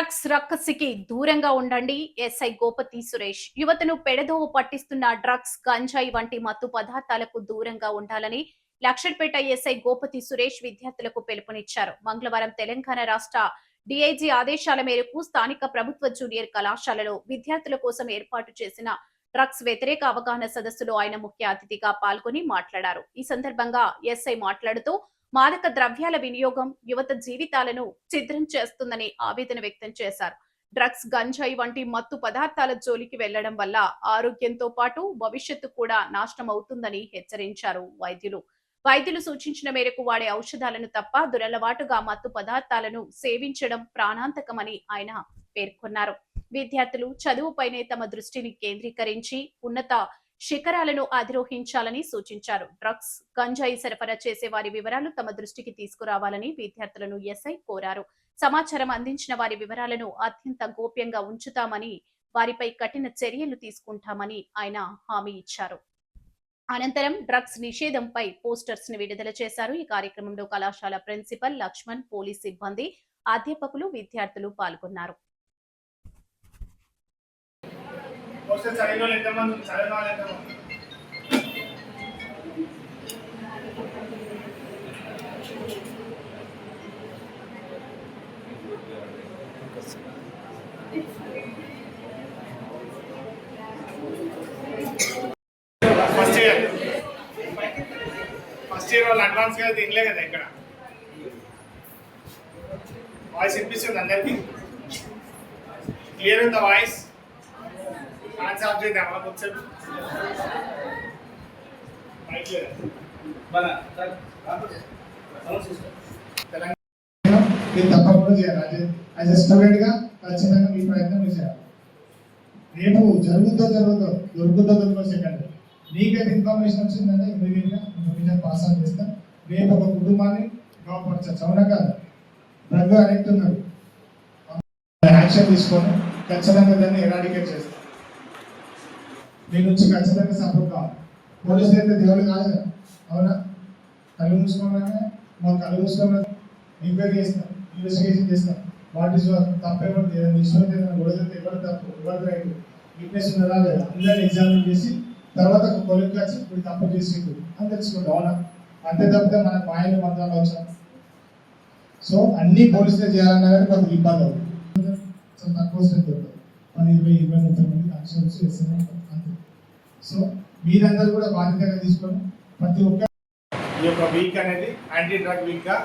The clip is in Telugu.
డ్రగ్స్ రక్కసికి దూరంగా ఉండండి. ఎస్ఐ గోపతి సురేష్ యువతను పెడదోవ పట్టిస్తున్న డ్రగ్స్, గంజాయి వంటి మత్తు పదార్థాలకు దూరంగా ఉండాలని లక్షడ్పేట ఎస్ఐ గోపతి సురేష్ విద్యార్థులకు పిలుపునిచ్చారు. మంగళవారం తెలంగాణ రాష్ట్ర డీఐజీ ఆదేశాల మేరకు స్థానిక ప్రభుత్వ జూనియర్ కళాశాలలో విద్యార్థుల కోసం ఏర్పాటు చేసిన డ్రగ్స్ వ్యతిరేక అవగాహన సదస్సులో ఆయన ముఖ్య అతిథిగా పాల్గొని మాట్లాడారు. ఈ సందర్భంగా ఎస్ఐ మాట్లాడుతూ మాదక ద్రవ్యాల వినియోగం యువత జీవితాలను ఛిద్రం చేస్తుందని ఆవేదన వ్యక్తం చేశారు. డ్రగ్స్, గంజాయి వంటి మత్తు పదార్థాల జోలికి వెళ్లడం వల్ల ఆరోగ్యంతో పాటు భవిష్యత్తు కూడా నాశనం అవుతుందని హెచ్చరించారు. వైద్యులు సూచించిన మేరకు వాడే ఔషధాలను తప్ప దురలవాటుగా మత్తు పదార్థాలను సేవించడం ప్రాణాంతకమని ఆయన పేర్కొన్నారు. విద్యార్థులు చదువుపైనే తమ దృష్టిని కేంద్రీకరించి ఉన్నత శిఖరాలను అధిరోహించాలని సూచించారు. డ్రగ్స్, గంజాయి సరఫరా చేసే వారి వివరాలు తమ దృష్టికి తీసుకురావాలని విద్యార్థులను ఎస్ఐ కోరారు. సమాచారం అందించిన వారి వివరాలను అత్యంత గోప్యంగా ఉంచుతామని, వారిపై కఠిన చర్యలు తీసుకుంటామని ఆయన హామీ ఇచ్చారు. అనంతరం డ్రగ్స్ నిషేధంపై పోస్టర్స్ ని విడుదల చేశారు. ఈ కార్యక్రమంలో కళాశాల ప్రిన్సిపల్ లక్ష్మణ్, పోలీస్ సిబ్బంది, అధ్యాపకులు, విద్యార్థులు పాల్గొన్నారు. ఫస్ట్ ఇయర్ వాళ్ళు అడ్వాన్స్ గా తినలే కదా. ఇక్కడ వాయిస్ వినిపిస్తుంది అందరికి? క్లియర్ ఉందా వాయిస్? ఫ్యాన్స్ ఆఫ్ చేద్దామా కొంచెం? తప్పకుండా చేయాలి. యాజ్ ఎ స్టూడెంట్ గా ఖచ్చితంగా మీ ప్రయత్నం చేయాలి. రేపు దొరుకుతుందో సెకండ్ నీకైతే ఇన్ఫర్మేషన్ వచ్చిందంటే ఇమీడియట్ గా ఇన్ఫర్మేషన్ పాస్ ఆన్ చేస్తాం. రేపు ఒక కుటుంబాన్ని బాగుపరచచ్చు. అవునా కాదు? డ్రగ్ అడిక్ట్ ఉన్నారు, యాక్షన్ తీసుకొని ఖచ్చితంగా దాన్ని ఎరాడికేట్ చేస్తాం. మీ నుంచి ఖచ్చితంగా సపోర్ట్ కావాలి. పోలీసులు అయితే దేవుడు కాదు కదా. అవునా? కళ్ళు మూసుకోగానే కళ్ళు మూసుకోగా ఎంక్వైరీ చేస్తాం, ఇన్వెస్టిగేషన్ చేస్తాం. వాట్ ఈస్ తప్పేమంటే ఏదైనా ఇష్యూ ఏదైనా గొడవైతే ఎవరు తప్పు, ఎవరు రైట్, వీక్నెస్ ఉన్నదా లేదా అందరినీ ఎగ్జామిన్ చేసి తర్వాత ఒక కొలికి వచ్చి ఇప్పుడు తప్పు చేసిండు అని తెలుసుకుంటాం. అవునా? అంతే తప్పితే మనకు మాయలు మంత్రాలు వచ్చాం. సో అన్ని పోలీసులే చేయాలన్నా కానీ కొంత ఇబ్బంది అవుతుంది. సో తక్కువ స్ట్రెంత్ ఉంటుంది, 20-30 మంది అక్షరాలు చేస్తున్నాం అంతే. సో మీరందరూ కూడా బాధ్యతగా తీసుకొని ప్రతి ఒక్క ఈ యొక్క వీక్ అనేది యాంటీ డ్రగ్ వీక్ గా